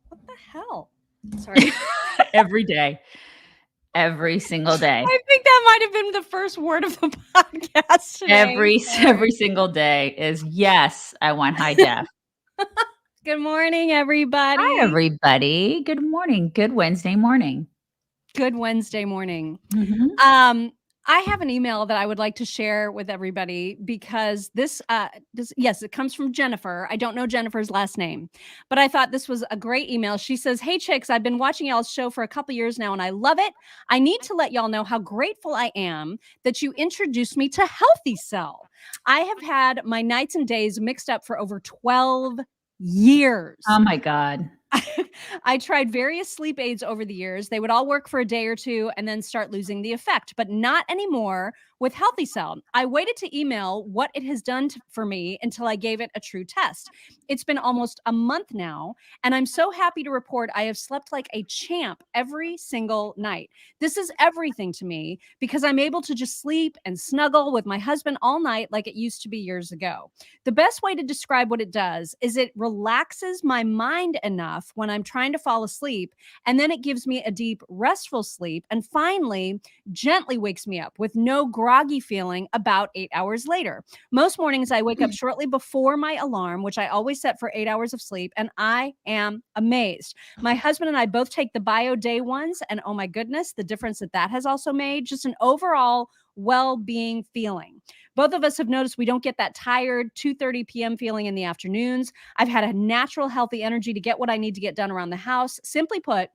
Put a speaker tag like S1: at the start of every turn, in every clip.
S1: What the hell? Sorry.
S2: Every day. Every single day.
S1: I think that might have been the first word of the podcast today.
S2: Every single day is, yes, I want high def.
S1: Good morning,
S2: Hi,
S1: everybody.
S2: everybody. Good morning. Good Wednesday morning.
S1: Good Wednesday morning.
S2: Mhm.
S1: I have an email that I would like to share with everybody because yes, it comes from Jennifer. I don't know Jennifer's last name, but I thought this was a great email. She says, "Hey chicks, I've been watching y'all's show for a couple years now and I love it. I need to let y'all know how grateful I am that you introduced me to Healthy Cell. I have had my nights and days mixed up for over 12 years.
S2: Oh my God.
S1: I tried various sleep aids over the years. They would all work for a day or two and then start losing the effect, but not anymore with Healthy Cell. I waited to email what it has done for me until I gave it a true test. It's been almost a month now, and I'm so happy to report I have slept like a champ every single night. This is everything to me because I'm able to just sleep and snuggle with my husband all night like it used to be years ago. The best way to describe what it does is it relaxes my mind enough when I'm trying to fall asleep, and then it gives me a deep, restful sleep, and finally, gently wakes me up with no groggy feeling about 8 hours later. Most mornings, I wake up shortly before my alarm, which I always set for 8 hours of sleep, and I am amazed. My husband and I both take the bio day ones, and oh my goodness, the difference that has also made, just an overall well-being feeling. Both of us have noticed we don't get that tired 2:30 p.m. feeling in the afternoons. I've had a natural, healthy energy to get what I need to get done around the house. Simply put,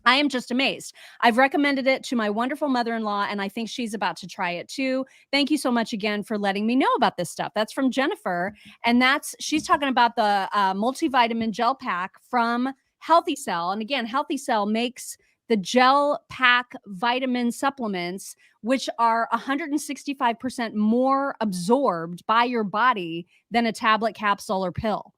S1: I am just amazed. I've recommended it to my wonderful mother-in-law, and I think she's about to try it too. Thank you so much again for letting me know about this stuff. That's from Jennifer, and she's talking about the multivitamin gel pack from Healthy Cell. And again, Healthy Cell makes the gel pack vitamin supplements, which are 165% more absorbed by your body than a tablet, capsule, or pill.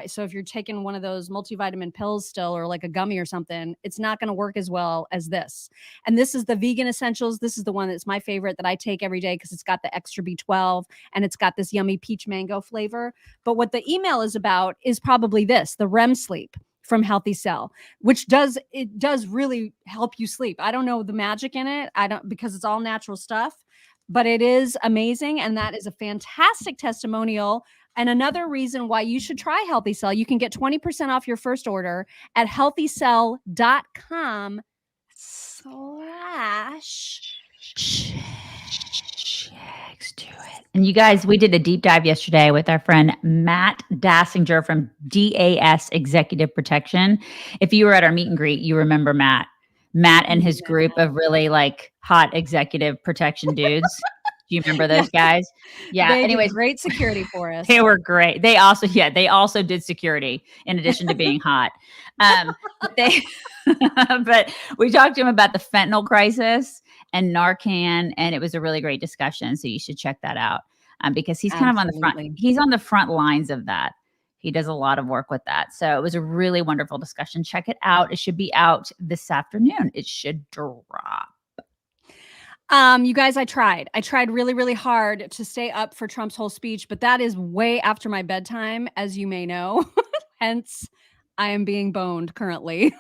S1: So if you're taking one of those multivitamin pills still, or like a gummy or something, it's not going to work as well as this. And this is the vegan essentials. This is the one that's my favorite that I take every day because it's got the extra B12 and it's got this yummy peach mango flavor. But what the email is about is probably this, the REM sleep from Healthy Cell, which does really help you sleep. I don't know the magic in it. Because it's all natural stuff, but it is amazing. And that is a fantastic testimonial. And another reason why you should try Healthy Cell, you can get 20% off your first order at healthycell.com/checks
S2: to it. And you guys, we did a deep dive yesterday with our friend Matt Dassinger from DAS Executive Protection. If you were at our meet and greet, you remember Matt. Matt and his group of really like hot executive protection dudes. Do you remember those guys? Yeah.
S1: They
S2: Anyways,
S1: did great security for us.
S2: they were great. They also did security in addition to being hot. But we talked to him about the fentanyl crisis and Narcan, and it was a really great discussion. So you should check that out because he's kind of on the front. He's on the front lines of that. He does a lot of work with that. So it was a really wonderful discussion. Check it out. It should be out this afternoon. It should drop.
S1: You guys, I tried really, really hard to stay up for Trump's whole speech, but that is way after my bedtime, as you may know. Hence, I am being boned currently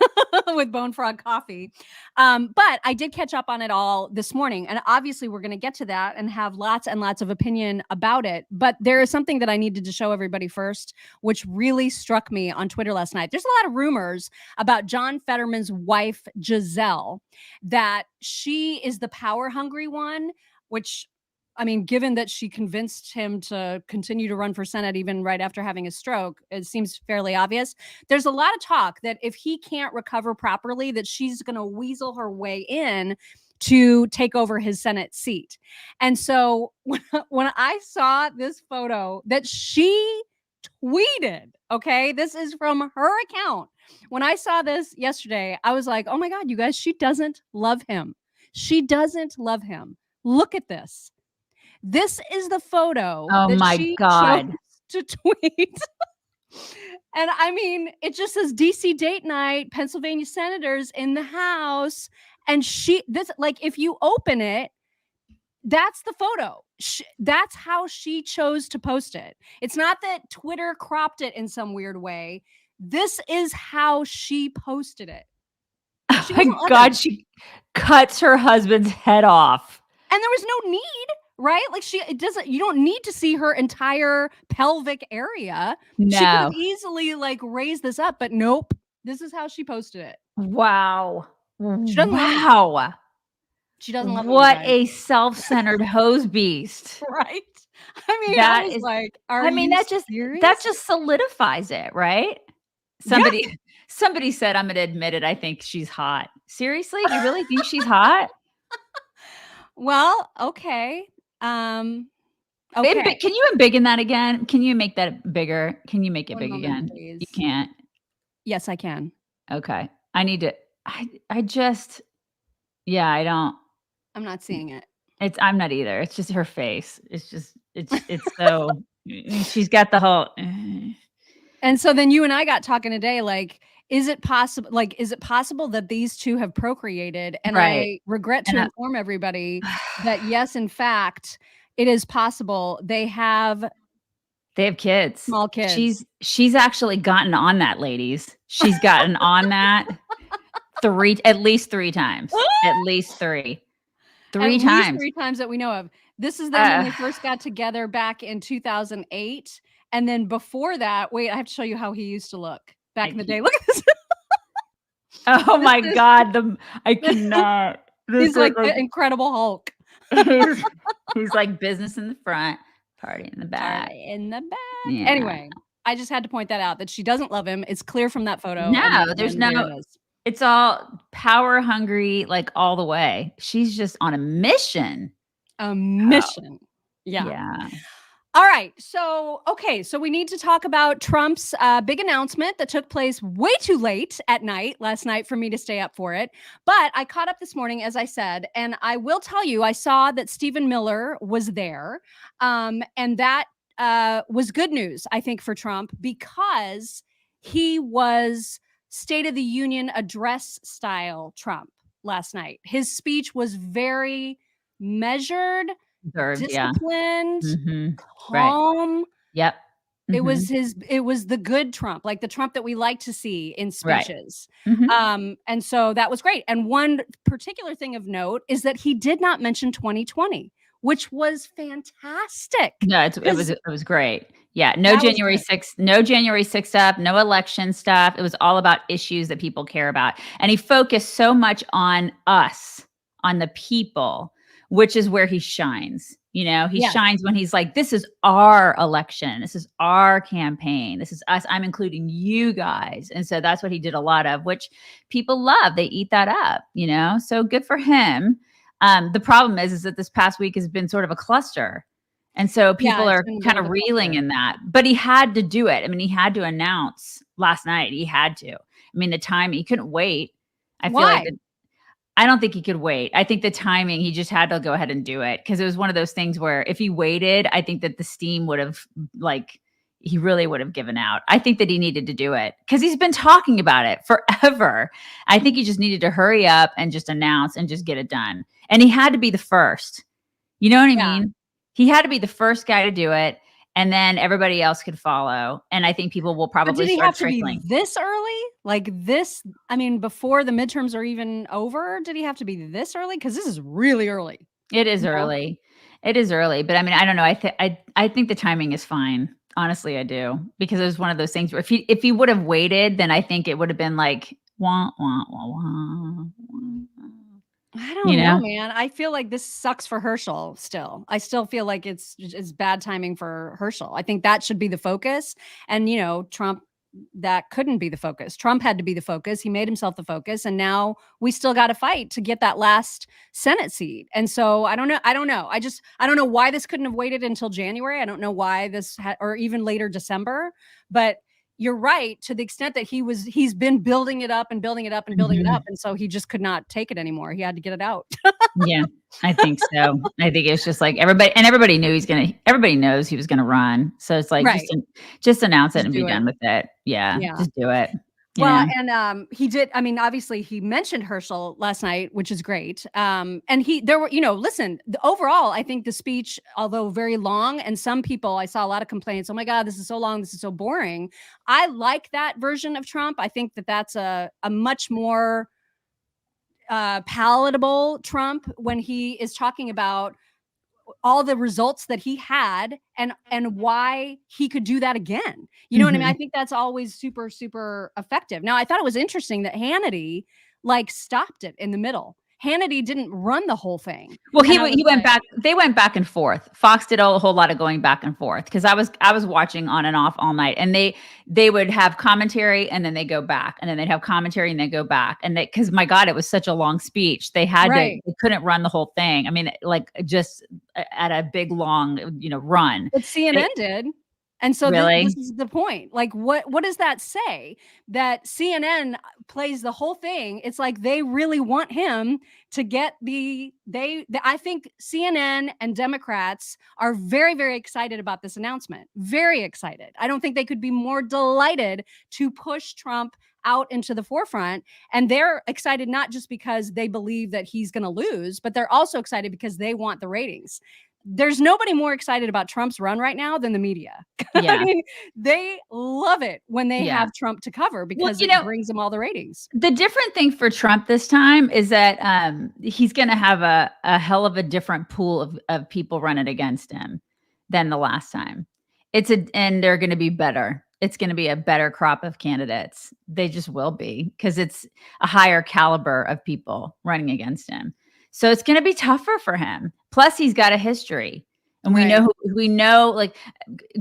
S1: with Bone Frog coffee. But I did catch up on it all this morning. And obviously, we're going to get to that and have lots and lots of opinion about it. But there is something that I needed to show everybody first, which really struck me on Twitter last night. There's a lot of rumors about John Fetterman's wife, Giselle, that she is the power hungry one, which, I mean, given that she convinced him to continue to run for Senate even right after having a stroke, it seems fairly obvious. There's a lot of talk that if he can't recover properly, that she's going to weasel her way in to take over his Senate seat. And so when I saw this photo that she tweeted, okay, this is from her account. When I saw this yesterday, I was like, oh my God, you guys, she doesn't love him. She doesn't love him. Look at this. This is the photo that she chose to tweet. And I mean, it just says DC date night, Pennsylvania senators in the house. And if you open it, that's the photo. That's how she chose to post it. It's not that Twitter cropped it in some weird way. This is how she posted it.
S2: Oh my God, she cuts her husband's head off.
S1: And there was no need, right? Like you don't need to see her entire pelvic area.
S2: No.
S1: She could have easily like raised this up, but nope. This is how she posted it.
S2: Wow.
S1: She doesn't love him. She doesn't love him.
S2: What a self-centered hose beast.
S1: Right? I mean,
S2: that
S1: I was
S2: is
S1: like,
S2: that just solidifies it, right? Somebody said, I'm gonna admit it, I think she's hot. Seriously? You really think she's hot?
S1: Well, okay. Okay.
S2: Can you embiggen that again? Can you make that bigger? Can you make it big again?
S1: Please.
S2: You can't.
S1: Yes, I can.
S2: Okay. I need to. I just. Yeah, I don't.
S1: I'm not seeing it.
S2: I'm not either. It's just her face. It's so. She's got the whole.
S1: And so then you and I got talking today, like, is it possible that these two have procreated? And I regret to inform everybody that yes, in fact, it is possible. They have
S2: kids.
S1: Small kids.
S2: She's actually gotten on that, ladies. She's gotten on that at least 3 times. At least 3. 3 times.
S1: Least 3 times that we know of. This is them when they first got together back in 2008. And then before that, wait, I have to show you how he used to look back in the day. Look at this.
S2: Oh my God. I cannot.
S1: He's like the Incredible Hulk.
S2: He's like business in the front, party in the back.
S1: Yeah. Anyway, I just had to point that out, that she doesn't love him. It's clear from that photo.
S2: No, it's all power hungry, like all the way. She's just on a mission.
S1: A mission. Yeah. All right. So we need to talk about Trump's big announcement that took place way too late at night last night for me to stay up for it. But I caught up this morning, as I said, and I will tell you, I saw that Stephen Miller was there. And that was good news, I think, for Trump, because he was State of the Union address style Trump last night. His speech was very measured, disciplined, calm.
S2: Right. Yep.
S1: It was the good Trump, like the Trump that we like to see in speeches.
S2: Right.
S1: And so that was great. And one particular thing of note is that he did not mention 2020, which was fantastic.
S2: No, it was great. Yeah. No January 6th, no January 6th stuff, no election stuff. It was all about issues that people care about. And he focused so much on us, on the people, which is where he shines. You know, he shines when he's like, this is our election. This is our campaign. This is us. I'm including you guys. And so that's what he did a lot of, which people love. They eat that up, you know, so good for him. The problem is that this past week has been sort of a cluster. And so people are kind of reeling in that, but he had to do it. I mean, he had to announce last night. He had to. I mean, the time, he couldn't wait. I feel like I don't think he could wait. I think the timing, he just had to go ahead and do it, because it was one of those things where if he waited, I think that the steam would have, like, he really would have given out. I think that he needed to do it because he's been talking about it forever. I think he just needed to hurry up and just announce and just get it done. And he had to be the first. You know what I mean? He had to be the first guy to do it, and then everybody else could follow. And I think people will probably start trickling.
S1: Did he have to be this early? Like this? I mean, before the midterms are even over, did he have to be this early? Because this is really early.
S2: It is early. It is early. But I mean, I don't know. I think the timing is fine. Honestly, I do. Because it was one of those things where if he would have waited, then I think it would have been like, wah, wah, wah, wah.
S1: I don't know, man. I feel like this sucks for Herschel still. I still feel like it's bad timing for Herschel. I think that should be the focus. And, you know, Trump, that couldn't be the focus. Trump had to be the focus. He made himself the focus. And now we still got to fight to get that last Senate seat. And so I don't know. I don't know why this couldn't have waited until January. I don't know why or even later December. But you're right, to the extent that he's been building it up and building it up and building it up. And so he just could not take it anymore. He had to get it out.
S2: Yeah, I think so. I think it's just like everybody knows he was going to run. So it's like, just announce it and be done with it. Yeah, just do it.
S1: Well, and he did. I mean, obviously, he mentioned Herschel last night, which is great. And there were, listen. Overall, I think the speech, although very long, and some people, I saw a lot of complaints. Oh my God, this is so long. This is so boring. I like that version of Trump. I think that that's a much more palatable Trump when he is talking about all the results that he had and why he could do that again. You know what I mean? I think that's always super, super effective. Now, I thought it was interesting that Hannity stopped it in the middle. Hannity didn't run the whole thing.
S2: Well, he went back. They went back and forth. Fox did a whole lot of going back and forth because I was watching on and off all night, and they would have commentary and then they go back, and then they'd have commentary and they go back, and because my God, it was such a long speech. They had to. They couldn't run the whole thing. I mean, just at a big long run.
S1: But CNN did. And so this is the point. Like, what does that say? That CNN plays the whole thing. It's like they really want him to get I think CNN and Democrats are very, very excited about this announcement. Very excited. I don't think they could be more delighted to push Trump out into the forefront. And they're excited not just because they believe that he's going to lose, but they're also excited because they want the ratings. There's nobody more excited about Trump's run right now than the media.
S2: Yeah.
S1: I mean, they love it when they have Trump to cover because it brings them all the ratings.
S2: The different thing for Trump this time is that he's going to have a hell of a different pool of people running against him than the last time. And they're going to be better. It's going to be a better crop of candidates. They just will be because it's a higher caliber of people running against him. So it's going to be tougher for him. Plus, he's got a history. And we know, like,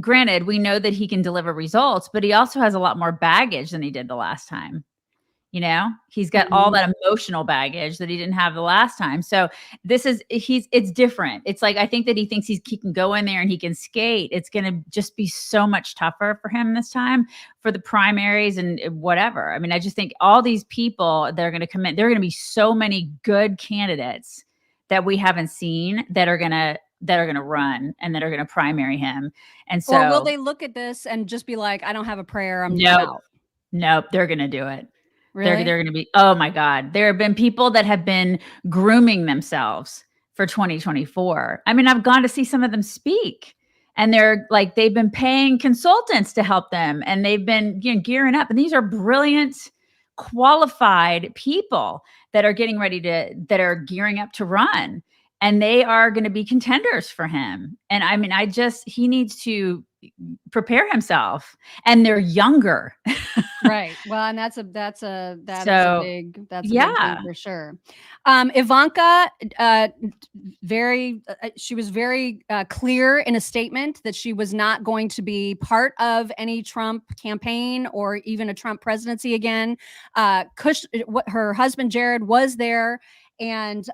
S2: granted, we know that he can deliver results, but he also has a lot more baggage than he did the last time. He's got all that emotional baggage that he didn't have the last time. So it's different. It's like, I think that he thinks he can go in there and he can skate. It's going to just be so much tougher for him this time for the primaries and whatever. I mean, I just think all these people that are going to come in, there are going to be so many good candidates that we haven't seen that are going to run and that are going to primary him. And so,
S1: or will they look at this and just be like, I don't have a prayer. I'm out.
S2: Nope. They're going to do it.
S1: Really?
S2: They're going to be, oh my God. There have been people that have been grooming themselves for 2024. I mean, I've gone to see some of them speak, and they've been paying consultants to help them, and they've been gearing up. And these are brilliant, qualified people that are that are gearing up to run, and they are going to be contenders for him. And I mean, he needs to prepare himself, and they're younger.
S1: Right. Well, and that's a big thing for sure. Ivanka, she was very clear in a statement that she was not going to be part of any Trump campaign or even a Trump presidency again. Her husband Jared was there, and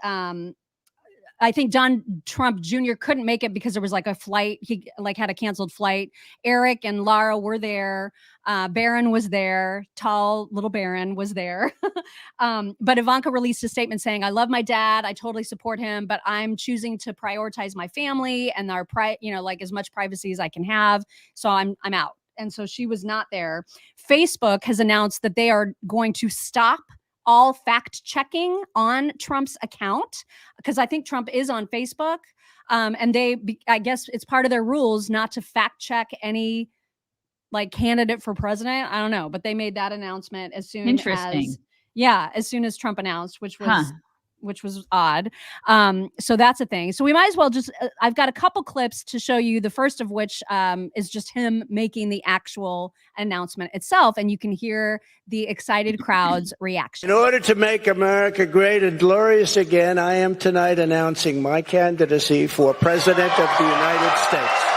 S1: I think Don Trump Jr. couldn't make it because there was a flight. He had a canceled flight. Eric and Lara were there. Barron was there. Tall little Barron was there. But Ivanka released a statement saying, I love my dad. I totally support him, but I'm choosing to prioritize my family and our as much privacy as I can have. So I'm out. And so she was not there. Facebook has announced that they are going to stop all fact checking on Trump's account, because I think Trump is on Facebook. And I guess it's part of their rules not to fact check any candidate for president. I don't know, but they made that announcement as soon as Trump announced, which was odd. So that's a thing. So we might as well I've got a couple clips to show you, the first of which is just him making the actual announcement itself, and you can hear the excited crowd's reaction.
S3: In order to make America great and glorious again, I am tonight announcing my candidacy for President of the United States.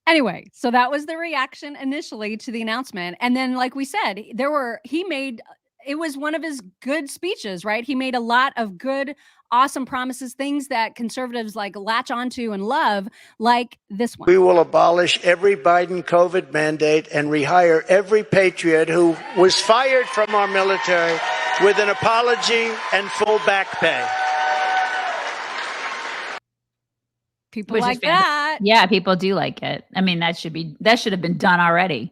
S1: Anyway, so that was the reaction initially to the announcement. And then, like we said, he made it was one of his good speeches, right? He made a lot of good, awesome promises, things that conservatives like latch onto and love, like this one.
S3: We will abolish every Biden COVID mandate and rehire every patriot who was fired from our military with an apology and full back pay.
S1: People like that.
S2: Yeah, people do like it. I mean, that should have been done already.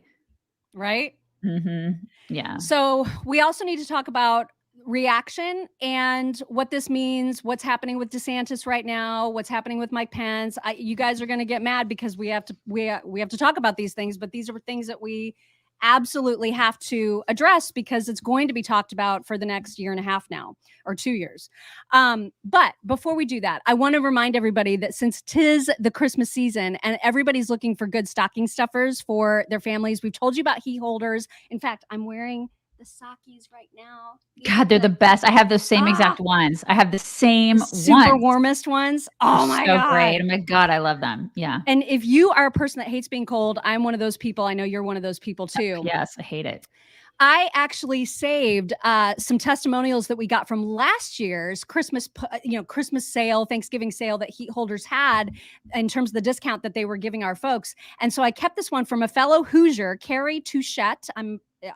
S1: Right?
S2: Mm-hmm. Yeah.
S1: So we also need to talk about reaction and what this means, what's happening with DeSantis right now, what's happening with Mike Pence. You guys are going to get mad because we have to talk about these things, but these are things that we absolutely have to address because it's going to be talked about for the next year and a half now, or 2 years. But before we do that, I want to remind everybody that since 'tis the Christmas season and everybody's looking for good stocking stuffers for their families, we've told you about heat holders. In fact, I'm wearing the Sakis right now.
S2: God, they're the best. I have the same exact ones. I have the same
S1: super warmest ones. Oh my God.
S2: Great. Oh my God, I love them. Yeah.
S1: And if you are a person that hates being cold, I'm one of those people. I know you're one of those people too.
S2: Yes, I hate it.
S1: I actually saved some testimonials that we got from last year's Christmas sale, Thanksgiving sale that heat holders had in terms of the discount that they were giving our folks. And so I kept this one from a fellow Hoosier, Carrie Touchette.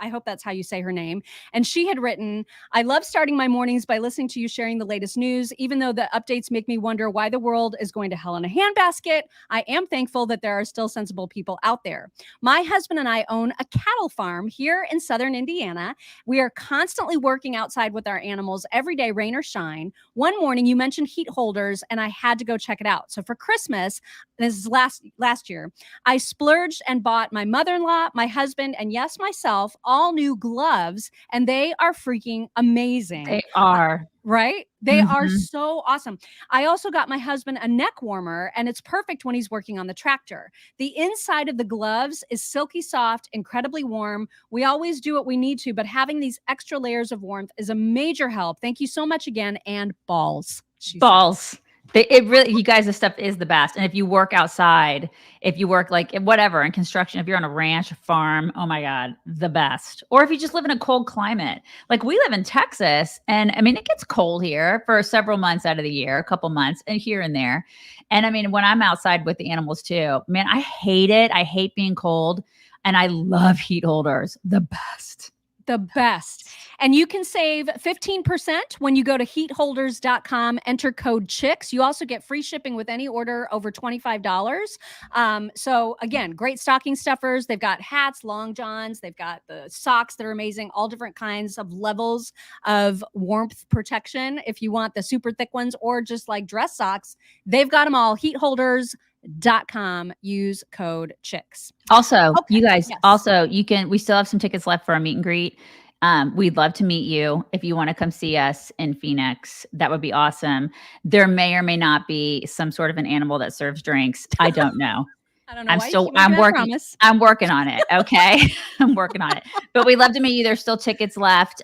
S1: I hope that's how you say her name. And she had written, I love starting my mornings by listening to you sharing the latest news. Even though the updates make me wonder why the world is going to hell in a handbasket, I am thankful that there are still sensible people out there. My husband and I own a cattle farm here in southern Indiana. We are constantly working outside with our animals every day, rain or shine. One morning you mentioned heat holders and I had to go check it out. So for Christmas, this is last year, I splurged and bought my mother-in-law, my husband, and yes, myself, all new gloves, and they are freaking amazing.
S2: They are.
S1: Right? They are so awesome. I also got my husband a neck warmer, and it's perfect when he's working on the tractor. The inside of the gloves is silky soft, incredibly warm. We always do what we need to, but having these extra layers of warmth is a major help. Thank you so much again, and balls.
S2: Balls. It really, you guys, this stuff is the best. And if you work outside, if you work like whatever in construction, if you're on a ranch, a farm, oh my God, the best. Or if you just live in a cold climate, like we live in Texas, and I mean, it gets cold here for several months out of the year, a couple months and here and there. And I mean, when I'm outside with the animals too, man, I hate it. I hate being cold, and I love heat holders. The best.
S1: The best. And you can save 15% when you go to heatholders.com, enter code CHICKS. You also get free shipping with any order over $25. So again, great stocking stuffers. They've got hats, long johns. They've got the socks that are amazing, all different kinds of levels of warmth protection. If you want the super thick ones or just like dress socks, they've got them all. Heatholders.com, use code CHICKS.
S2: Also, you guys, we still have some tickets left for our meet and greet. We'd love to meet you. If you want to come see us in Phoenix, that would be awesome. There may or may not be some sort of an animal that serves drinks. I don't know.
S1: I don't know.
S2: I'm working on it. Okay. I'm working on it, but we'd love to meet you. There's still tickets left.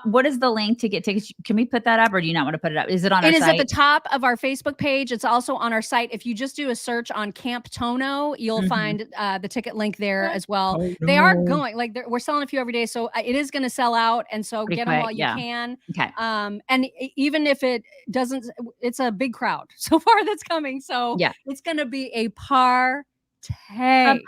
S2: What is the link to get tickets? Can we put that up, or do you not want to put it up? Is it on our site?
S1: It is at the top of our Facebook page. It's also on our site. If you just do a search on Camp Tono, you'll find the ticket link there as well. Oh, no. They are going, like we're selling a few every day. So it is going to sell out. And so get them while you can.
S2: Okay.
S1: And even if it doesn't, it's a big crowd so far that's coming. So
S2: yeah,
S1: it's going to be a party.
S2: Yeah.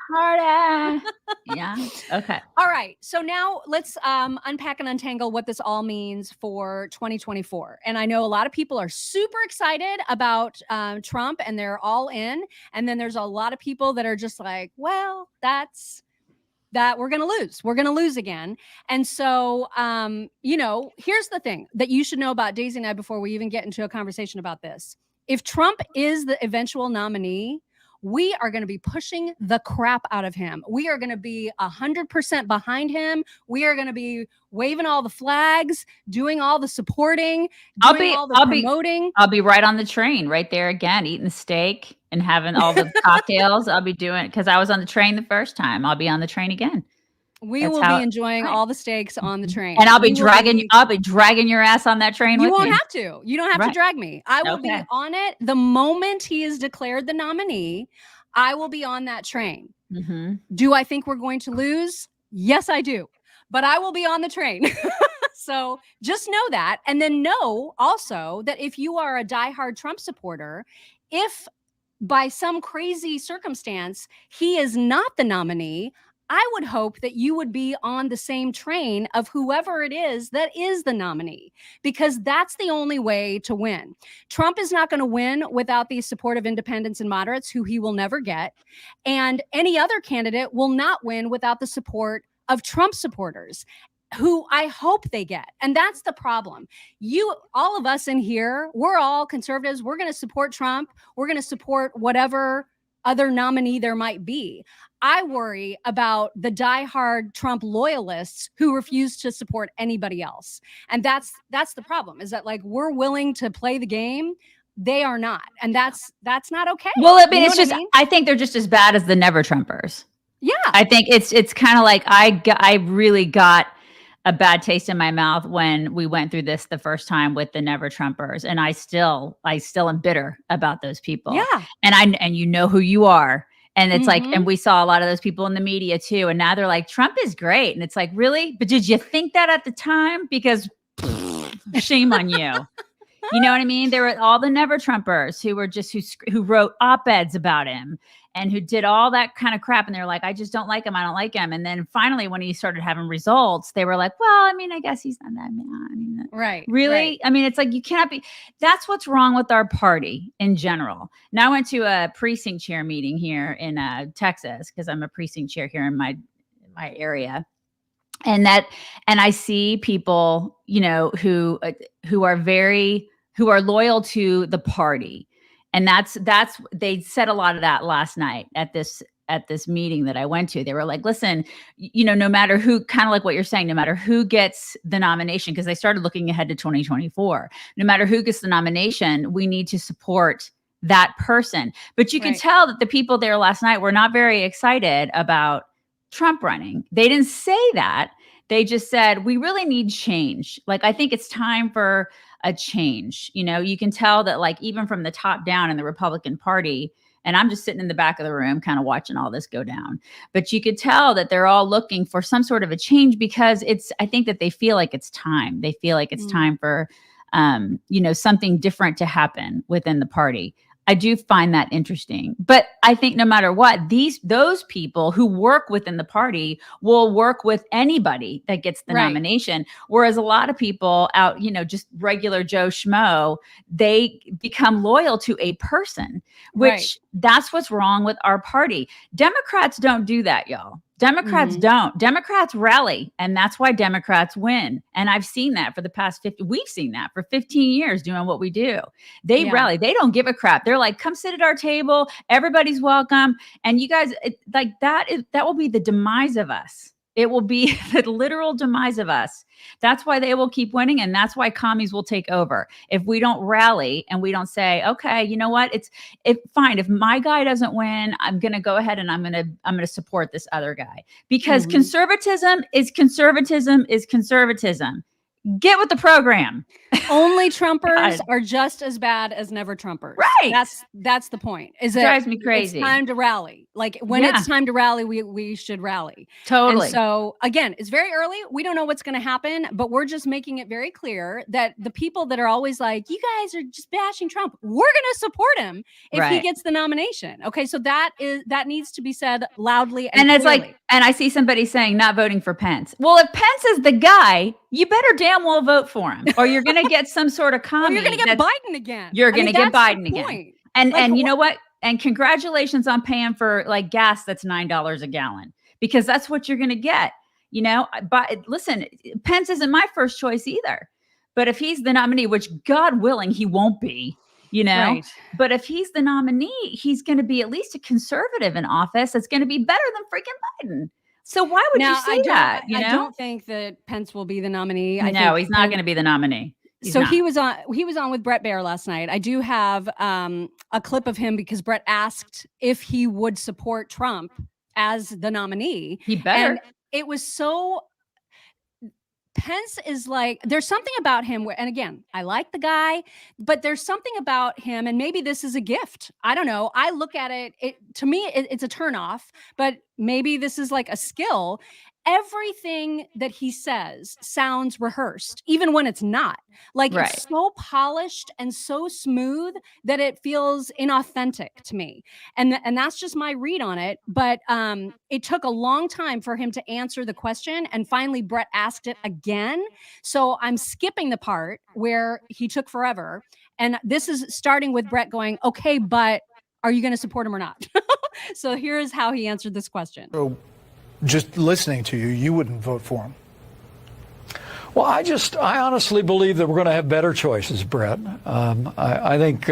S2: Okay.
S1: All right. So now let's unpack and untangle what this all means for 2024. And I know a lot of people are super excited about Trump and they're all in. And then there's a lot of people that are just like, well, that's that we're going to lose. We're going to lose again. And so, here's the thing that you should know about Daisy and I before we even get into a conversation about this. If Trump is the eventual nominee, we are going to be pushing the crap out of him. We are going to be 100% behind him. We are going to be waving all the flags, doing all the supporting, promoting.
S2: I'll be right on the train right there again, eating the steak and having all the cocktails. I'll be doing it because I was on the train the first time. I'll be on the train again.
S1: We will be enjoying all the steaks on the train.
S2: And I'll be dragging your ass on that train.
S1: You won't have to. You don't have to drag me. I will be on it. The moment he is declared the nominee, I will be on that train. Do I think we're going to lose? Yes, I do. But I will be on the train. So just know that. And then know also that if you are a diehard Trump supporter, if by some crazy circumstance he is not the nominee, I would hope that you would be on the same train of whoever it is that is the nominee, because that's the only way to win. Trump is not going to win without the support of independents and moderates, who he will never get. And any other candidate will not win without the support of Trump supporters, who I hope they get. And that's the problem. All of us in here, we're all conservatives. We're going to support Trump. We're going to support whatever other nominee there might be. I worry about the diehard Trump loyalists who refuse to support anybody else. And that's the problem, is that, like, we're willing to play the game. They are not. And that's not okay.
S2: Well, I mean, I think they're just as bad as the Never Trumpers.
S1: Yeah.
S2: I think it's kind of like, I really got a bad taste in my mouth when we went through this the first time with the Never Trumpers. And I still am bitter about those people.
S1: Yeah.
S2: And you know who you are. And it's like, and we saw a lot of those people in the media too. And now they're like, Trump is great. And it's like, really? But did you think that at the time? Because shame on you. You know what I mean? There were all the Never Trumpers who were just, who wrote op-eds about him and who did all that kind of crap. And they're like, I just don't like him. I don't like him. And then finally, when he started having results, they were like, well, I mean, I guess he's not that man. I mean,
S1: right.
S2: Really?
S1: Right.
S2: I mean, it's like, you cannot be, that's what's wrong with our party in general. Now I went to a precinct chair meeting here in Texas, because I'm a precinct chair here in my area. And I see people, you know, who are loyal to the party. And they said a lot of that last night at this meeting that I went to. They were like, listen, you know, no matter who, kind of like what you're saying, no matter who gets the nomination, because they started looking ahead to 2024, no matter who gets the nomination, we need to support that person. But you can tell that the people there last night were not very excited about Trump running. They didn't say that. They just said, we really need change. Like, I think it's time for a change. You know, you can tell that, like, even from the top down in the Republican Party, and I'm just sitting in the back of the room kind of watching all this go down, but you could tell that they're all looking for some sort of a change, because I think that they feel like it's time. They feel like it's time for, you know, something different to happen within the party. I do find that interesting. But I think no matter what, those people who work within the party will work with anybody that gets the nomination. Whereas a lot of people out, you know, just regular Joe Schmo, they become loyal to a person, which that's what's wrong with our party. Democrats don't do that, y'all. Democrats don't. Democrats rally, and that's why Democrats win. And I've seen that for the past we've seen that for 15 years doing what we do. They rally. They don't give a crap. They're like, come sit at our table. Everybody's welcome. And you guys, that will be the demise of us. It will be the literal demise of us. That's why they will keep winning. And that's why commies will take over. If we don't rally and we don't say, okay, you know what? Fine. If my guy doesn't win, I'm going to go ahead and I'm going to support this other guy, because conservatism is conservatism is conservatism. Get with the program.
S1: Only Trumpers are just as bad as Never Trumpers.
S2: Right.
S1: That's the point. Is
S2: it drives me crazy.
S1: It's time to rally. Like, when it's time to rally, we should rally.
S2: Totally.
S1: And so again, it's very early. We don't know what's going to happen, but we're just making it very clear that the people that are always like, you guys are just bashing Trump, we're going to support him if he gets the nomination. Okay. So that needs to be said loudly. And
S2: it's
S1: clearly.
S2: like, and I see somebody saying not voting for Pence. Well, if Pence is the guy, you better damn well vote for him, or you're going to get some sort of commie.
S1: You're going to get Biden again.
S2: You're going to get Biden again. And you know what? And congratulations on paying for, like, gas that's $9 a gallon, because that's what you're going to get. You know, but listen, Pence isn't my first choice either. But if he's the nominee, which God willing, he won't be, you know, but if he's the nominee, he's going to be at least a conservative in office. It's going to be better than freaking Biden. So why would you say that? You know?
S1: I don't think that Pence will be the nominee.
S2: No, he's not going to be the nominee.
S1: He was on with Brett Baer last night. I do have a clip of him, because Brett asked if he would support Trump as the nominee.
S2: He better.
S1: And it was so. Pence is like, there's something about him where, and again, I like the guy, but there's something about him, and maybe this is a gift. I don't know. I look at it, to me, it's a turnoff, but maybe this is like a skill. everything that he says sounds rehearsed, even when it's not. Like it's so polished and so smooth that it feels inauthentic to me. And that's just my read on it. But it took a long time for him to answer the question. And finally, Brett asked it again. So I'm skipping the part where he took forever. And this is starting with Brett going, okay, but are you going to support him or not? So here's how he answered this question.
S4: So just listening to you, you wouldn't vote for him.
S5: Well, I honestly believe that we're going to have better choices, Brett. I think,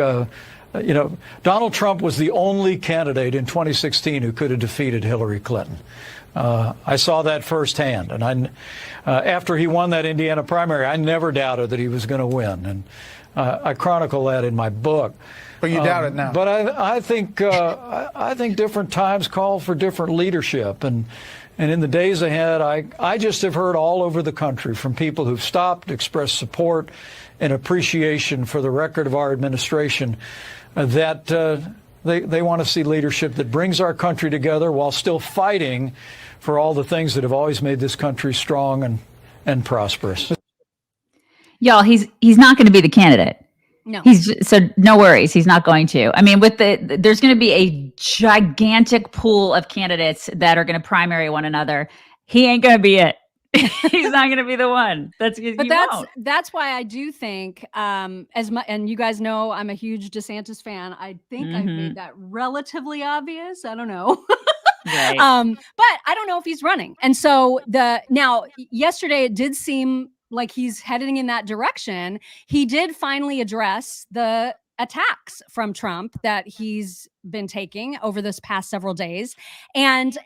S5: Donald Trump was the only candidate in 2016 who could have defeated Hillary Clinton. I saw that firsthand. And after he won that Indiana primary, I never doubted that he was going to win. And I chronicle that in my book.
S4: But you doubt it now.
S5: But I think different times call for different leadership. And in the days ahead, I just have heard all over the country from people who've stopped, expressed support and appreciation for the record of our administration that they want to see leadership that brings our country together while still fighting for all the things that have always made this country strong and prosperous.
S2: Y'all, he's not going to be the candidate.
S1: No.
S2: So no worries. He's not going to. I mean, there's going to be a gigantic pool of candidates that are going to primary one another. He ain't going to be it. He's not going to be the one.
S1: That's why I do think, and you guys know I'm a huge DeSantis fan. I think I made that relatively obvious. I don't know.
S2: Right.
S1: But I don't know if he's running. And so yesterday it did seem like he's heading in that direction. He did finally address the attacks from Trump that he's been taking over this past several days. And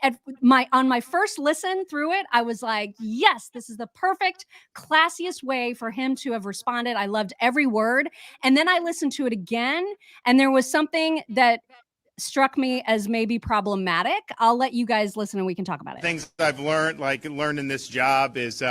S1: on my first listen through it, I was like, yes, this is the perfect, classiest way for him to have responded. I loved every word. And then I listened to it again, and there was something that struck me as maybe problematic. I'll let you guys listen and we can talk about it.
S6: Things I've learned in this job is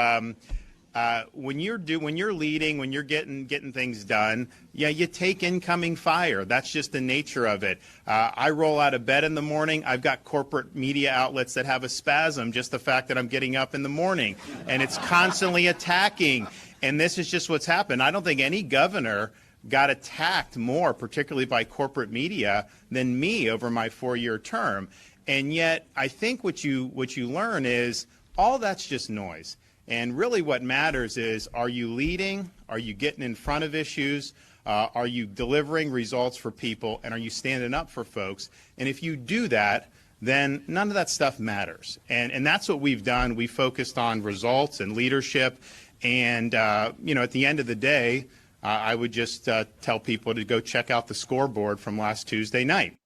S6: when you're leading, when you're getting things done, you take incoming fire. That's just the nature of it. I roll out of bed in the morning. I've got corporate media outlets that have a spasm, just the fact that I'm getting up in the morning, and it's constantly attacking. And this is just what's happened. I don't think any governor got attacked more, particularly by corporate media, than me over my 4-year term. And yet, I think what you learn is all that's just noise. And really what matters is, are you leading? Are you getting in front of issues? Are you delivering results for people? And are you standing up for folks? And if you do that, then none of that stuff matters. And that's what we've done. We focused on results and leadership. And, at the end of the day, I would just tell people to go check out the scoreboard from last Tuesday night.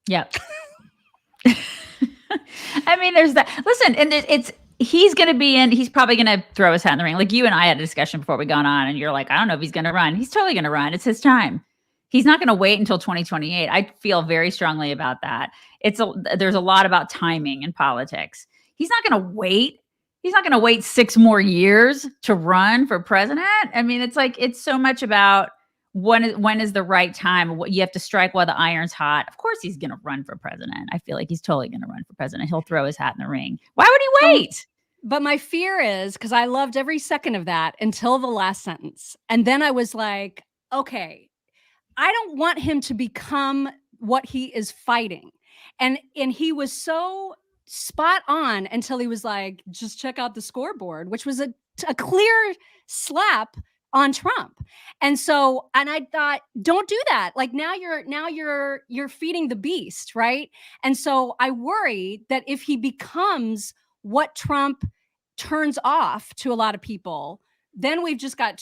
S2: Yep. I mean, there's that. Listen, and he's going to be in. He's probably going to throw his hat in the ring. Like you and I had a discussion before we got on, and you're like, I don't know if he's going to run. He's totally going to run. It's his time. He's not going to wait until 2028. I feel very strongly about that. There's a lot about timing in politics. He's not going to wait. He's not going to wait 6 more years to run for president. I mean, it's so much about when is the right time. You have to strike while the iron's hot. Of course, he's going to run for president. I feel like he's totally going to run for president. He'll throw his hat in the ring. Why would he wait?
S1: But my fear is, because I loved every second of that until the last sentence. And then I was like, okay, I don't want him to become what he is fighting. And he was so spot on until he was like, just check out the scoreboard, which was a clear slap on Trump. And I thought, don't do that. Like now you're feeding the beast, right? And so I worry that if he becomes what Trump turns off to a lot of people, then we've just got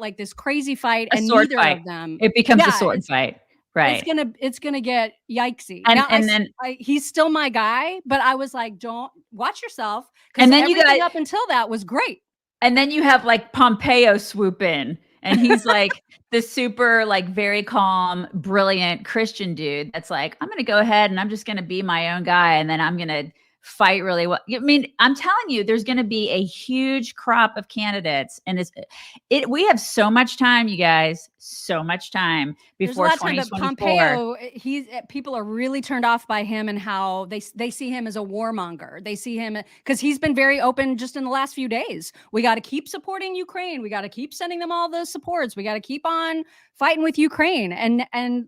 S1: like this crazy fight, and neither of them.
S2: It becomes a sword fight. Right.
S1: It's gonna get yikesy.
S2: And
S1: he's still my guy, but I was like, don't watch yourself.
S2: And then
S1: everything up until that was great.
S2: And then you have like Pompeo swoop in, and he's like the super, like very calm, brilliant Christian dude. That's like, I'm going to go ahead and I'm just going to be my own guy. And then I'm going to fight really well. I mean, I'm telling you, there's going to be a huge crop of candidates, and we have so much time, you guys, so much time
S1: There's a
S2: before
S1: lot of time, but
S2: 2024.
S1: Pompeo, people are really turned off by him and how they see him as a warmonger. They see him because he's been very open just in the last few days. We got to keep supporting Ukraine. We got to keep sending them all the supports. We got to keep on fighting with Ukraine. And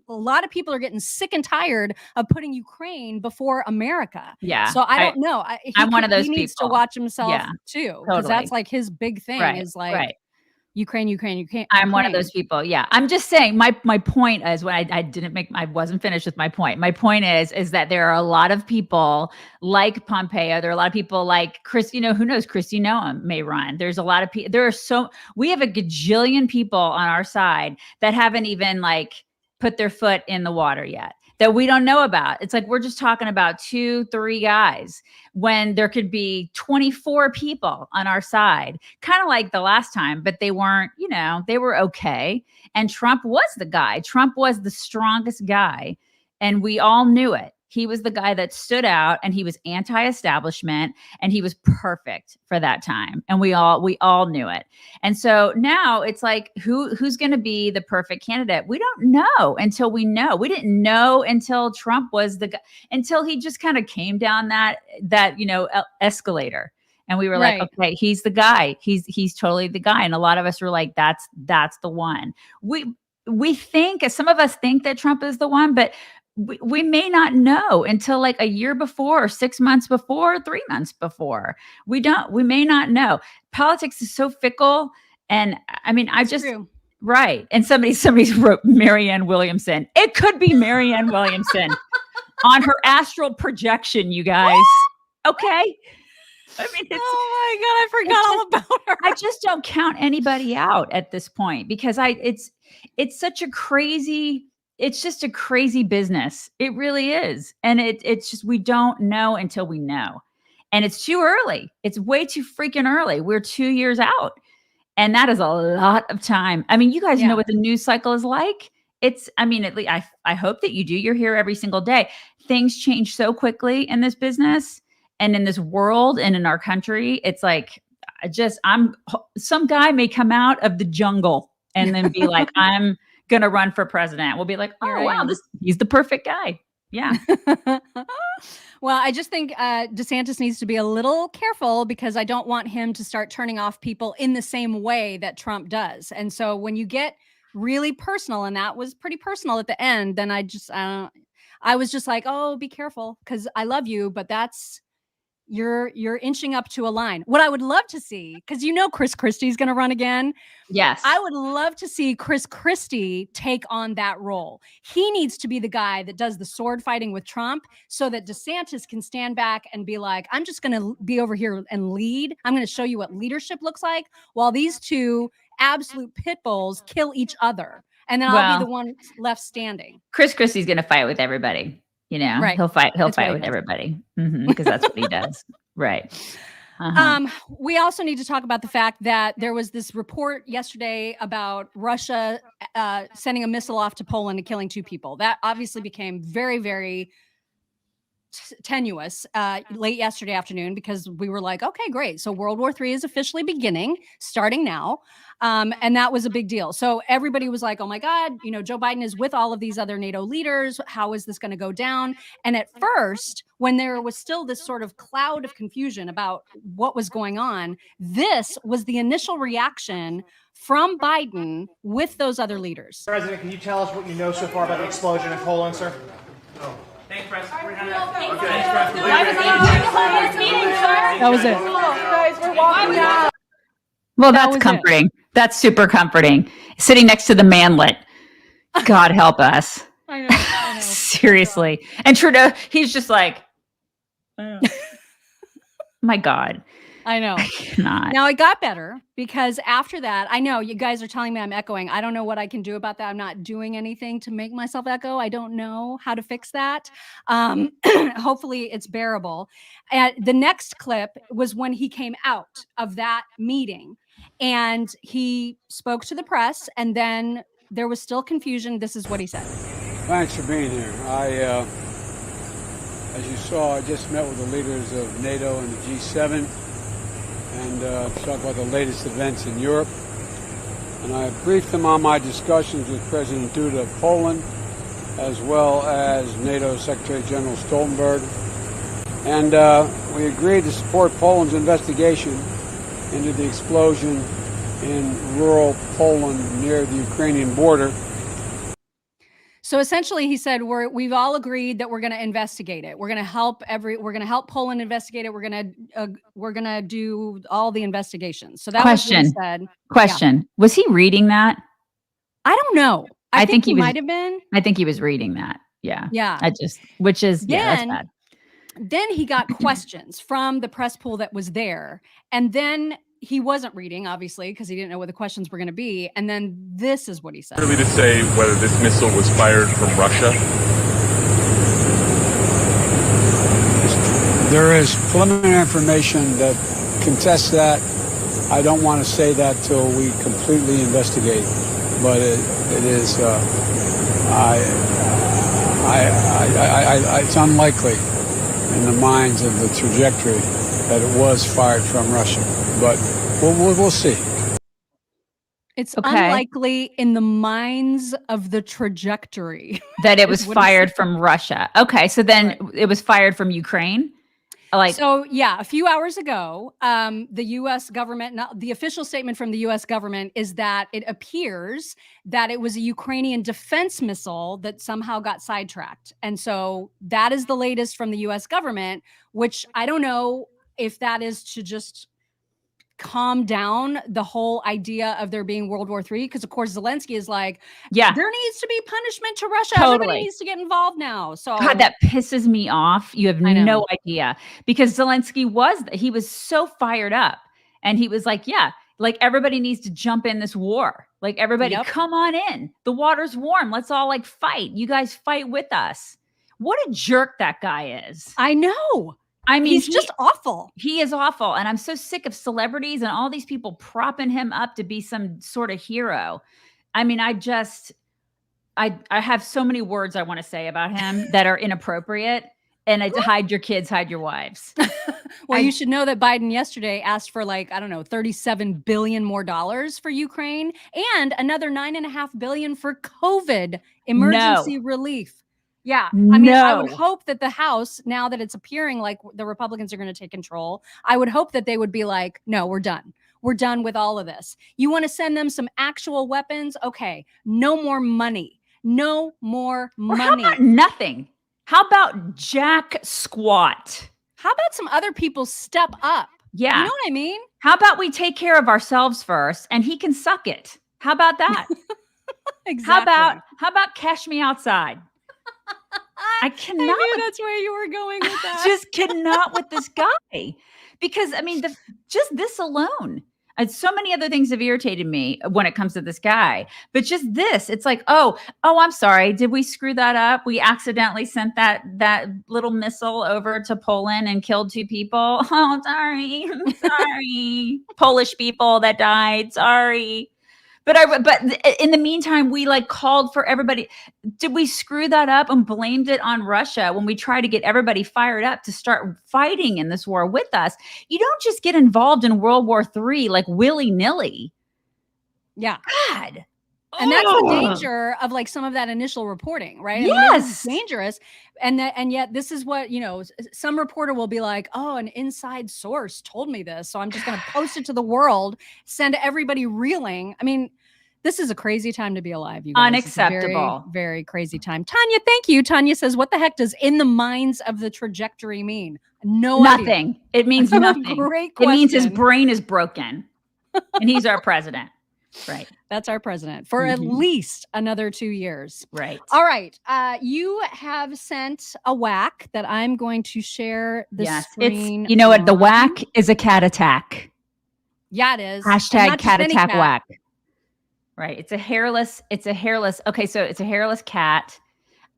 S1: a lot of people are getting sick and tired of putting Ukraine before America.
S2: Yeah.
S1: So I don't know.
S2: I'm one of those
S1: He needs to
S2: people.
S1: watch himself
S2: Yeah,
S1: too, because
S2: totally.
S1: that's like his big thing is like.
S2: Right.
S1: Ukraine.
S2: I'm one of those people. Yeah. I'm just saying my point is when I wasn't finished with my point. My point is that there are a lot of people like Pompeo. There are a lot of people like Chris, who knows, Kristi Noem may run. There's a lot of people. We have a gajillion people on our side that haven't even like put their foot in the water yet, that we don't know about. It's like, we're just talking about 2-3 guys when there could be 24 people on our side, kind of like the last time, but they weren't, they were okay. And Trump was the guy. Trump was the strongest guy. And we all knew it. He was the guy that stood out, and he was anti-establishment, and he was perfect for that time. And we all knew it. And so now it's like, who's going to be the perfect candidate? We don't know until we know. We didn't know until Trump was the guy, until he just kind of came down that escalator. And we were like, okay, he's the guy. He's totally the guy. And a lot of us were like, that's the one. We think, some of us think that Trump is the one, but we may not know until like a year before, 6 months before, 3 months before. We may not know. Politics is so fickle. And I mean, true. Right. And somebody wrote Marianne Williamson. It could be Marianne Williamson on her astral projection, you guys. Okay. I mean,
S1: oh my God, I forgot all about her.
S2: I just don't count anybody out at this point because it's such a crazy. It's just a crazy business. It really is. And it's just, we don't know until we know. And it's too early. It's way too freaking early. We're 2 years out. And that is a lot of time. I mean, you guys know what the news cycle is like. At least I hope that you do. You're here every single day. Things change so quickly in this business and in this world and in our country. It's like, some guy may come out of the jungle and then be like, I'm going to run for president. We'll be like, oh, wow, he's the perfect guy. Yeah.
S1: Well, I just think DeSantis needs to be a little careful because I don't want him to start turning off people in the same way that Trump does. And so when you get really personal, and that was pretty personal at the end, then I was just like, oh, be careful because I love you, but you're inching up to a line. What I would love to see, because Chris Christie's going to run again.
S2: Yes.
S1: I would love to see Chris Christie take on that role. He needs to be the guy that does the sword fighting with Trump so that DeSantis can stand back and be like, I'm just going to be over here and lead. I'm going to show you what leadership looks like while these two absolute pit bulls kill each other. And then I'll be the one left standing.
S2: Chris Christie's going to fight with everybody.
S1: Right.
S2: He'll fight with everybody because that's what he does. Right. Uh-huh.
S1: We also need to talk about the fact that there was this report yesterday about Russia sending a missile off to Poland and killing 2 people. That obviously became very, very tenuous late yesterday afternoon because we were like, okay, great. So World War III is officially starting now. And that was a big deal. So everybody was like, oh my God, Joe Biden is with all of these other NATO leaders. How is this going to go down? And at first, when there was still this sort of cloud of confusion about what was going on, this was the initial reaction from Biden with those other leaders.
S7: President, can you tell us what you know so far about the explosion in Poland, sir? No. Thanks, President.
S1: That was it.
S7: Guys, we're walking out.
S2: Well, that's comforting. That's super comforting. Sitting next to the manlet. God help us.
S1: I know.
S2: Seriously. And Trudeau, he's just like, my God.
S1: I know.
S2: I cannot.
S1: Now it got better because after that, I know you guys are telling me I'm echoing. I don't know what I can do about that. I'm not doing anything to make myself echo. I don't know how to fix that. Hopefully it's bearable. And the next clip was when he came out of that meeting and he spoke to the press and then there was still confusion. This is what he said.
S8: Thanks for being here. As you saw, I just met with the leaders of NATO and the G7 and talk about the latest events in Europe. and I briefed him on my discussions with President Duda of Poland, as well as NATO Secretary General Stoltenberg. And we agreed to support Poland's investigation into the explosion in rural Poland near the Ukrainian border.
S1: So essentially, he said, we've all agreed that we're going to investigate it. We're going to help Poland investigate it. We're going to do all the investigations. So that was what he said.
S2: Question. Yeah. Was he reading that?
S1: I don't know. I think he might have been.
S2: I think he was reading that. Yeah.
S1: Yeah.
S2: That's bad.
S1: Then he got questions from the press pool that was there. And then he wasn't reading, obviously, because he didn't know what the questions were going to be. And then this is what he said.
S9: Really to say whether this missile was fired from Russia?
S8: There is preliminary information that contests that. I don't want to say that till we completely investigate, but it is. It's unlikely in the minds of the trajectory that it was fired from Russia, but we'll see.
S1: It's unlikely in the minds of the trajectory
S2: that it was fired from Russia. Okay, so then it was fired from Ukraine?
S1: So yeah, a few hours ago, the U.S. government, the official statement from the U.S. government is that it appears that it was a Ukrainian defense missile that somehow got sidetracked. And so that is the latest from the U.S. government, which I don't know if that is to just calm down the whole idea of there being World War III, because of course Zelensky is like, there needs to be punishment to Russia.
S2: Totally.
S1: Everybody needs to get involved now. So
S2: God, that pisses me off. You have no idea, because Zelensky was so fired up, and he was like, like everybody needs to jump in this war. Like everybody, come on in. The water's warm. Let's all fight. You guys fight with us. What a jerk that guy is.
S1: I know. I mean, he's just awful. He
S2: is awful. And I'm so sick of celebrities and all these people propping him up to be some sort of hero. I mean, I have so many words I want to say about him that are inappropriate. And it's hide your kids, hide your wives.
S1: Well, you should know that Biden yesterday asked for $37 billion more for Ukraine, and another $9.5 billion for COVID emergency relief. Yeah. I mean, I would hope that the House, now that it's appearing like the Republicans are going to take control, I would hope that they would be like, no, we're done. We're done with all of this. You want to send them some actual weapons? Okay. No more money. No more money.
S2: How about nothing? How about jack squat?
S1: How about some other people step up?
S2: Yeah.
S1: You know what I mean?
S2: How about we take care of ourselves first and he can suck it? How about that?
S1: Exactly.
S2: How about cash me outside? I cannot.
S1: I knew that's where you were going with that.
S2: I just cannot with this guy, because I mean, just this alone, and so many other things have irritated me when it comes to this guy. But just this, it's like, oh, I'm sorry. Did we screw that up? We accidentally sent that little missile over to Poland and killed 2 people. Oh, sorry, sorry, Polish people that died. Sorry. But in the meantime, we called for everybody. Did we screw that up and blamed it on Russia when we tried to get everybody fired up to start fighting in this war with us? You don't just get involved in World War III willy-nilly.
S1: Yeah.
S2: God.
S1: And that's the danger of some of that initial reporting, right?
S2: Yes.
S1: I mean, it's dangerous. And yet this is what, some reporter will be like, oh, an inside source told me this, so I'm just going to post it to the world, send everybody reeling. I mean, this is a crazy time to be alive, you guys.
S2: Unacceptable.
S1: Very, very crazy time. Tanya, thank you. Tanya says, what the heck does in the minds of the trajectory mean?
S2: Nothing.
S1: Idea.
S2: It means nothing.
S1: Great question.
S2: It means his brain is broken and he's our president. Right.
S1: That's our president for at least another 2 years.
S2: Right.
S1: All right. You have sent a whack that I'm going to share the screen.
S2: You know what? The whack is a cat attack.
S1: Yeah, it is.
S2: Hashtag cat attack whack. Right. It's a hairless. Okay. So it's a hairless cat.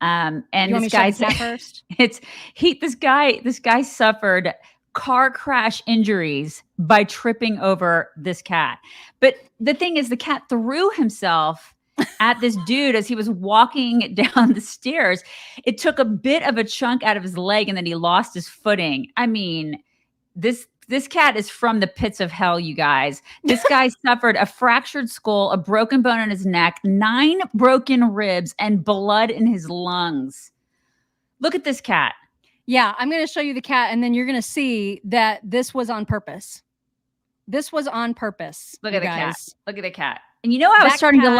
S2: And this guy's
S1: first.
S2: This guy suffered car crash injuries by tripping over this cat. But the thing is, the cat threw himself at this dude as he was walking down the stairs. It took a bit of a chunk out of his leg and then he lost his footing. I mean, this This cat is from the pits of hell, you guys. This guy suffered a fractured skull, a broken bone in his neck, 9 broken ribs, and blood in his lungs. Look at this cat.
S1: Yeah, I'm going to show you the cat, and then you're going to see that this was on purpose. This was on purpose.
S2: Look at the cat. Look at the cat. And you know, I was starting to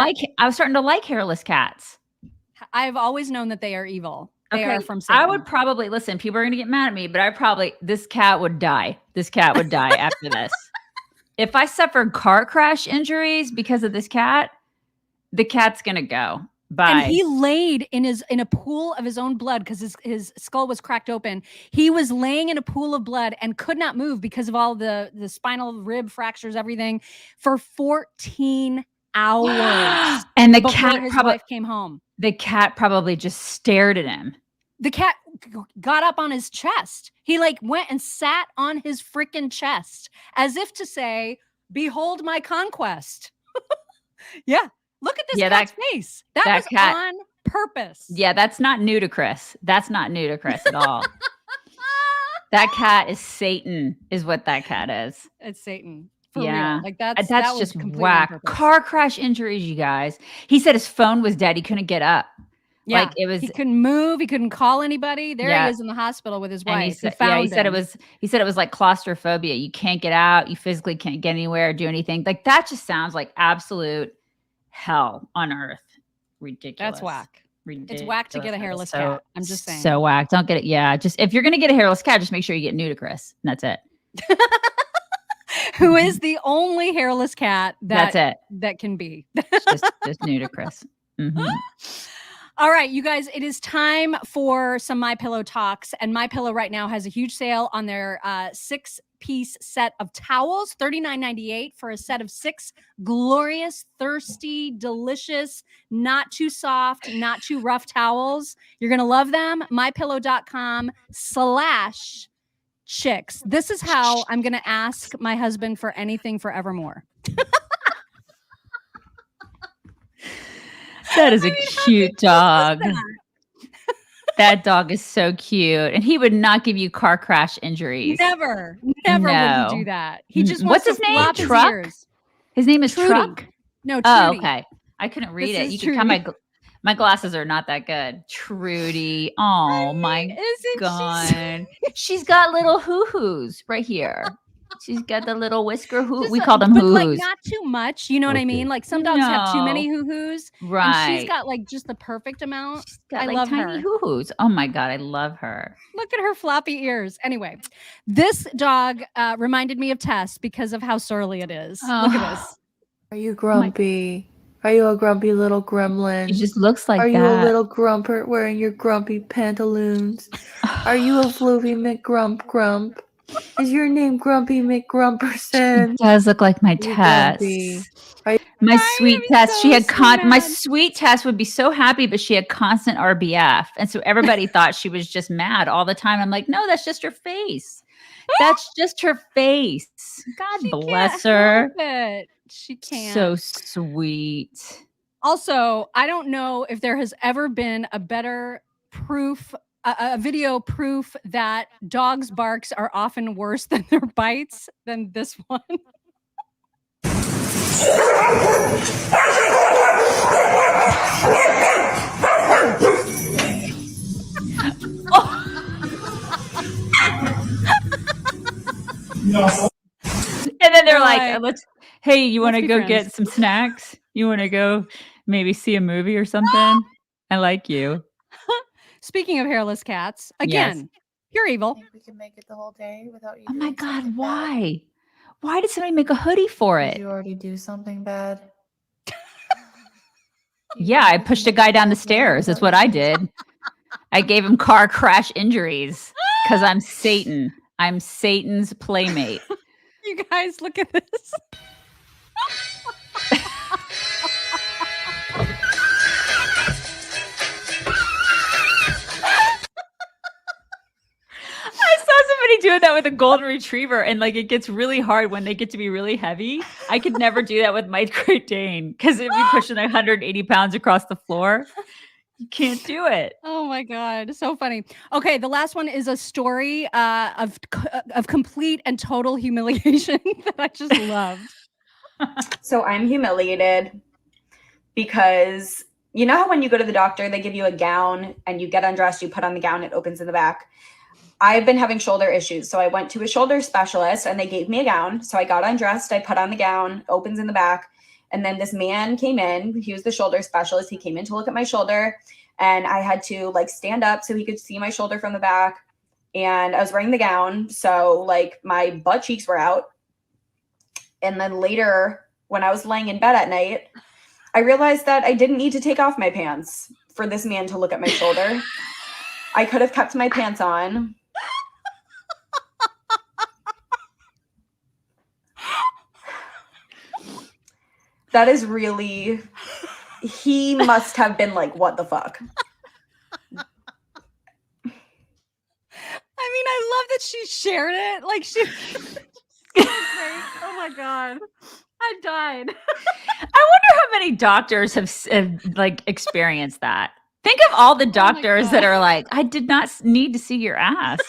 S2: like hairless cats.
S1: I've always known that they are evil. They are from Satan.
S2: I would probably listen. People are going to get mad at me, but this cat would die. This cat would die after this. If I suffered car crash injuries because of this cat, the cat's going to go. Bye.
S1: And he laid in a pool of his own blood because his skull was cracked open. He was laying in a pool of blood and could not move because of all the spinal rib fractures, everything, for 14 hours.
S2: And the
S1: cat his wife came home.
S2: The cat probably just stared at him.
S1: The cat got up on his chest. He went and sat on his freaking chest as if to say, "Behold my conquest." Yeah. Look at this cat's face. That was cat, on purpose.
S2: Yeah, that's not ludicrous. That's not ludicrous at all. That cat is Satan, is what that cat is.
S1: It's Satan. For real.
S2: That's
S1: that
S2: just whack. Car crash injuries, you guys. He said his phone was dead. He couldn't get up.
S1: Yeah, he couldn't move. He couldn't call anybody. There he is in the hospital with his wife.
S2: He said it was like claustrophobia. You can't get out. You physically can't get anywhere or do anything. That just sounds like absolute hell on earth. Ridiculous.
S1: That's whack. Ridiculous. It's whack to get a hairless cat. I'm just saying.
S2: So whack. Don't get it. Yeah. Just if you're gonna get a hairless cat, just make sure you get Nudicrous. And that's it.
S1: Who is the only hairless cat that can be.
S2: just Nudicrous. Mm-hmm.
S1: All right, you guys, it is time for some MyPillow talks. And MyPillow right now has a huge sale on their 6-piece set of towels, $39.98 for a set of 6 glorious, thirsty, delicious, not too soft, not too rough towels. You're going to love them. MyPillow.com/chicks. This is how I'm going to ask my husband for anything forevermore.
S2: That is a cute dog. That dog is so cute. And he would not give you car crash injuries.
S1: Never would he do that. He just
S2: wants What's his name? Truck? His name is
S1: Trudy.
S2: Truck?
S1: No, Trudy.
S2: Oh, okay. I couldn't read it. You can come my glasses are not that good. Trudy. Oh my God. She's got little hoo-hoos right here. She's got the little whisker we call them hoo-hoos.
S1: Not too much. You know what I mean? Some dogs have too many hoo-hoos.
S2: Right.
S1: And she's got just the perfect amount.
S2: I love tiny her. Hoo-hoos. Oh my God. I love her.
S1: Look at her floppy ears. Anyway, this dog reminded me of Tess because of how surly it is. Oh. Look at this.
S10: Are you grumpy? Are you a grumpy little gremlin?
S2: It just looks like
S10: Are
S2: that.
S10: you a little grumper wearing your grumpy pantaloons? Are you a floofy McGrump? Is your name Grumpy McGrumperson?
S2: It does look like my Tess. My sweet Tess. She had my sweet Tess would be so happy, but she had constant RBF, and so everybody thought she was just mad all the time. I'm like, no, that's just her face. That's just her face. God bless her.
S1: She can't.
S2: So sweet.
S1: Also, I don't know if there has ever been a better proof. A video proof that dogs' barks are often worse than their bites than this one.
S2: And then they're like, hey, you want to go get some snacks? You want to go maybe see a movie or something? I like you.
S1: Speaking of hairless cats, again, you're evil.
S10: I think we can make it the whole day without you.
S2: Oh my God, why? Why did somebody make a hoodie for it?
S10: Did you already do something bad?
S2: Yeah, I pushed a guy down the stairs. That's what I did. I gave him car crash injuries because I'm Satan. I'm Satan's playmate.
S1: You guys, look at this.
S2: Doing that with a golden retriever, and it gets really hard when they get to be really heavy. I could never do that with my Great Dane because it'd be pushing 180 pounds across the floor. You can't do it.
S1: Oh my God. So funny. Okay. The last one is a story of complete and total humiliation that I just loved.
S11: So I'm humiliated because you know how when you go to the doctor, they give you a gown and you get undressed, you put on the gown, it opens in the back. I've been having shoulder issues. So I went to a shoulder specialist and they gave me a gown. So I got undressed, I put on the gown, opens in the back. And then this man came in, he was the shoulder specialist. He came in to look at my shoulder and I had to like stand up so he could see my shoulder from the back. And I was wearing the gown. So like my butt cheeks were out. And then later when I was laying in bed at night, I realized that I didn't need to take off my pants for this man to look at my shoulder. I could have kept my pants on. That is really, he must have been like, what the fuck?
S1: I mean, I love that she shared it. Like she oh my God. I died.
S2: I wonder how many doctors have like experienced that. Think of all the doctors that are like, I did not need to see your ass,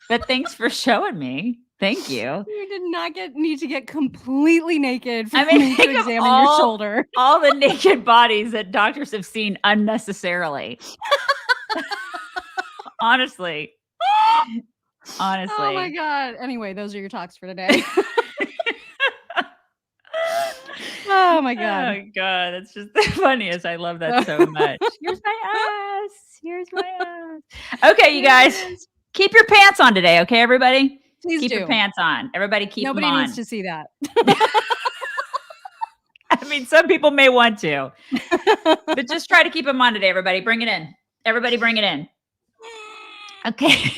S2: but thanks for showing me. Thank you.
S1: You did not need to get completely naked for
S2: I mean,
S1: me to
S2: think of
S1: examine your shoulder.
S2: All the naked bodies that doctors have seen unnecessarily. Honestly.
S1: Oh my God. Anyway, those are your talks for today. Oh my God.
S2: Oh God, that's just the funniest. I love that so much. Here's my ass. Here's my ass. Okay, you guys, keep your pants on today. Okay, everybody?
S1: Please
S2: keep
S1: do.
S2: your pants on. Everybody keep
S1: Nobody
S2: them on.
S1: needs to see that.
S2: I mean, some people may want to, but just try to keep them on today, everybody. Bring it in. Everybody bring it in. Okay.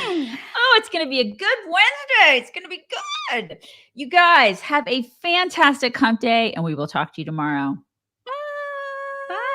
S2: Oh, it's going to be a good Wednesday. It's going to be good. You guys have a fantastic hump day, and we will talk to you tomorrow.